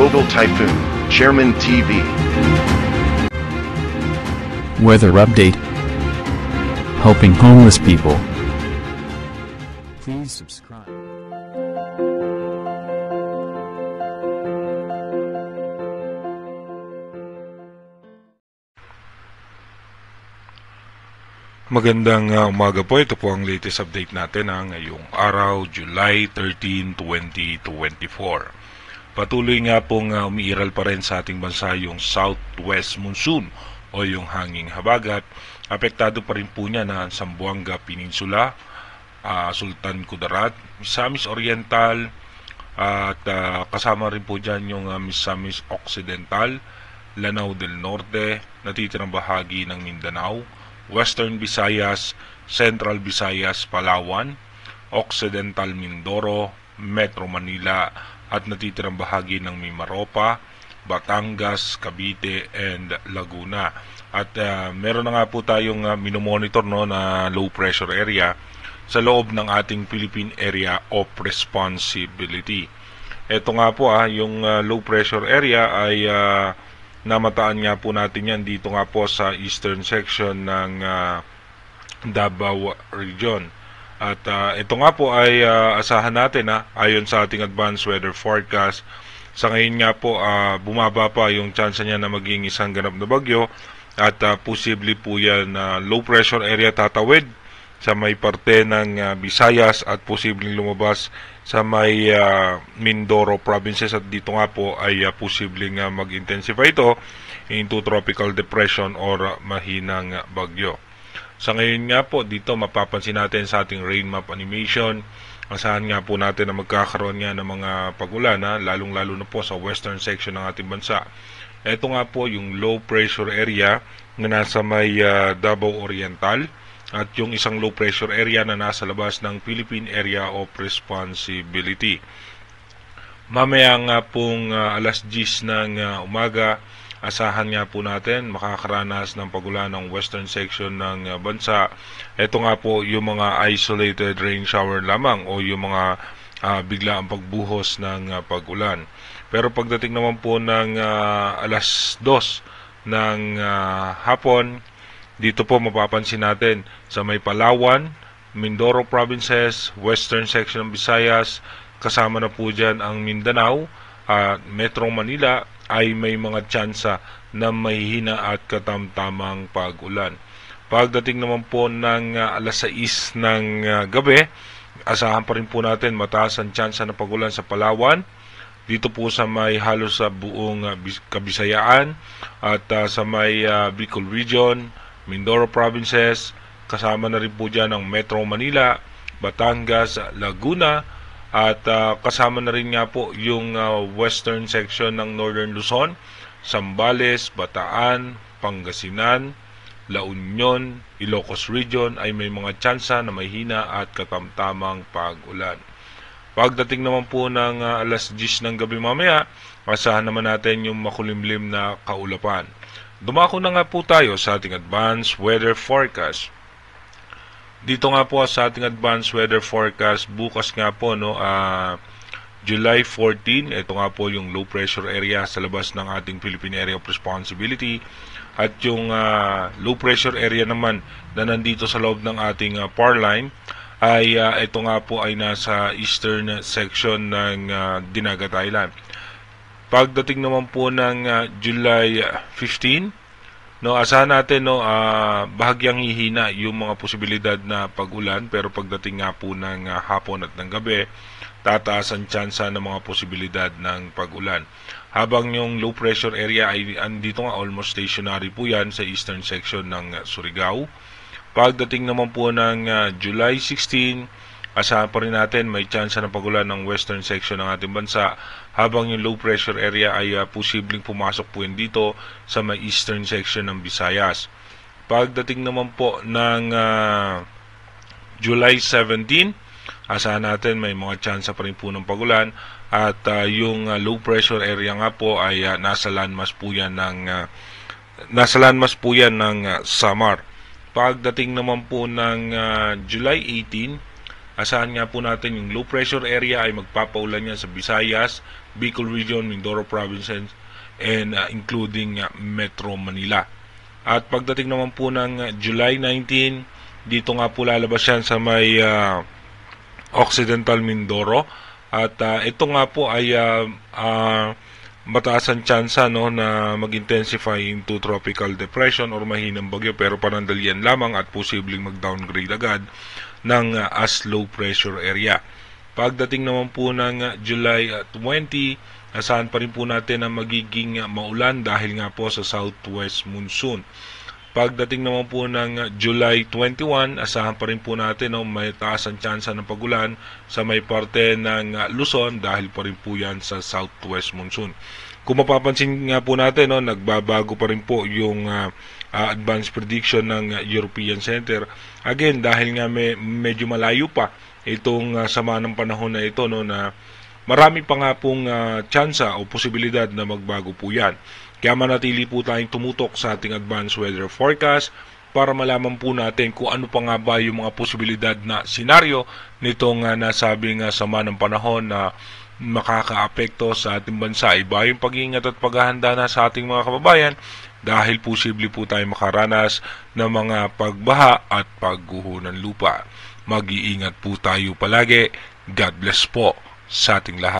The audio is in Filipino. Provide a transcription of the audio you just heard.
Global Typhoon, Chairman TV. Weather update. Helping homeless people. Please subscribe. Magandang umaga po. Ito po ang latest update natin ngayong araw, July 13, 2024. Patuloy nga pong umiiral pa rin sa ating bansa yung southwest monsoon o yung hanging habagat. Apektado pa rin po niya na Zamboanga Peninsula, Sultan Kudarat, Misamis Oriental, at kasama rin po dyan yung Misamis Occidental, Lanao del Norte, natitirang bahagi ng Mindanao, Western Visayas, Central Visayas, Palawan, Occidental Mindoro, Metro Manila at natitirang bahagi ng Mimaropa, Batangas, Cavite and Laguna. At meron na nga po tayong minomonitor na low pressure area sa loob ng ating Philippine Area of Responsibility. Ito nga po yung low pressure area ay namataan nga po natin yan dito nga po sa eastern section ng Davao Region. At ito nga po ay asahan natin ayon sa ating advanced weather forecast. Sa ngayon nga po bumaba pa yung chance niya na maging isang ganap na bagyo at posible po yan low pressure area tatawid sa may parte ng Visayas at posibleng lumabas sa may Mindoro provinces at dito nga po ay posibleng mag-intensify ito into tropical depression or mahinang bagyo. Sa ngayon nga po dito mapapansin natin sa ating rain map animation, asahan nga po natin na magkakaroon nga ng mga pagulan lalong-lalo na po sa western section ng ating bansa. Ito nga po yung low pressure area na nasa may Davao Oriental at yung isang low pressure area na nasa labas ng Philippine Area of Responsibility. Mamaya nga pong alas 10 ng umaga, asahan nga po natin makakaranas ng pagulan ng western section ng bansa. Ito nga po yung mga isolated rain shower lamang o yung mga biglaang pagbuhos ng pagulan. Pero pagdating naman po ng alas 2 ng hapon, dito po mapapansin natin sa may Palawan, Mindoro provinces, western section ng Visayas, kasama na po dyan ang Mindanao at Metro Manila ay may mga tsansa na mahihina at katamtamang pag-ulan. Pagdating naman po ng alas 6 ng gabi, asahan pa rin po natin mataas ang tsansa na pag-ulan sa Palawan, dito po sa may halos sa buong Kabisayaan at sa may Bicol Region, Mindoro provinces, kasama na rin po dyan ang Metro Manila, Batangas, Laguna, at kasama na rin nga po yung western section ng Northern Luzon, Zambales, Bataan, Pangasinan, La Union, Ilocos Region ay may mga tsansa na may hina at katamtamang pag-ulan. Pagdating naman po ng alas 10 ng gabi mamaya, asahan naman natin yung makulimlim na kaulapan. Dumako na nga po tayo sa ating advanced weather forecast. Dito nga po sa ating advanced weather forecast, bukas nga po July 14, ito nga po yung low pressure area sa labas ng ating Philippine Area of Responsibility at yung low pressure area naman na nandito sa loob ng ating power line ay ito nga po ay nasa eastern section ng Dinagat Island. Pagdating naman po ng July 15, asahan natin bahagyang hihina yung mga posibilidad na pag-ulan, pero pagdating nga po ng hapon at ng gabi, tataas ang tsansa ng mga posibilidad ng pag-ulan. Habang yung low pressure area ay andito nga almost stationary po yan sa eastern section ng Surigao. Pagdating naman po ng July 16, asahan pa rin natin may tsansa ng pag-ulan ng western section ng ating bansa, habang yung low pressure area ay posibleng pumasok po yun dito sa may eastern section ng Visayas. Pagdating naman po ng July 17, asahan natin may mga tsansa pa rin po ng pag-ulan at yung low pressure area nga po ay nasa landmass po yan ng Samar. Pagdating naman po ng July 18, asahan nga po natin yung low pressure area ay magpapaulan yan sa Visayas, Bicol Region, Mindoro Province, and including Metro Manila. At pagdating naman po ng July 19, dito nga po lalabas yan sa may Occidental Mindoro. At ito nga po ay mataas ang tsansa na mag-intensify into tropical depression or mahinang bagyo, pero panandalian lamang at posibleng mag-downgrade agad ng as low pressure area. Pagdating naman po ng July 20, asahan pa rin po natin na magiging maulan dahil nga po sa southwest monsoon. Pagdating naman po ng July 21, asahan pa rin po natin may taas ang tsansa ng pagulan sa may parte ng Luzon dahil pa rin po yan sa southwest monsoon. Kung mapapansin nga po natin, nagbabago pa rin po yung advanced prediction ng European Center. Again, dahil nga medyo malayo pa itong sama ng panahon na ito, na marami pa nga pong tsansa o posibilidad na magbago po yan. Kaya manatili po tayong tumutok sa ating advanced weather forecast para malaman po natin kung ano pa nga ba yung mga posibilidad na senaryo nitong nasabing sama ng panahon na makakaapekto sa ating bansa. Iba yung pag-iingat at paghahanda na sa ating mga kababayan dahil posible po tayo makaranas ng mga pagbaha at pagguho ng lupa. Mag-iingat po tayo palagi. God bless po sa ating lahat.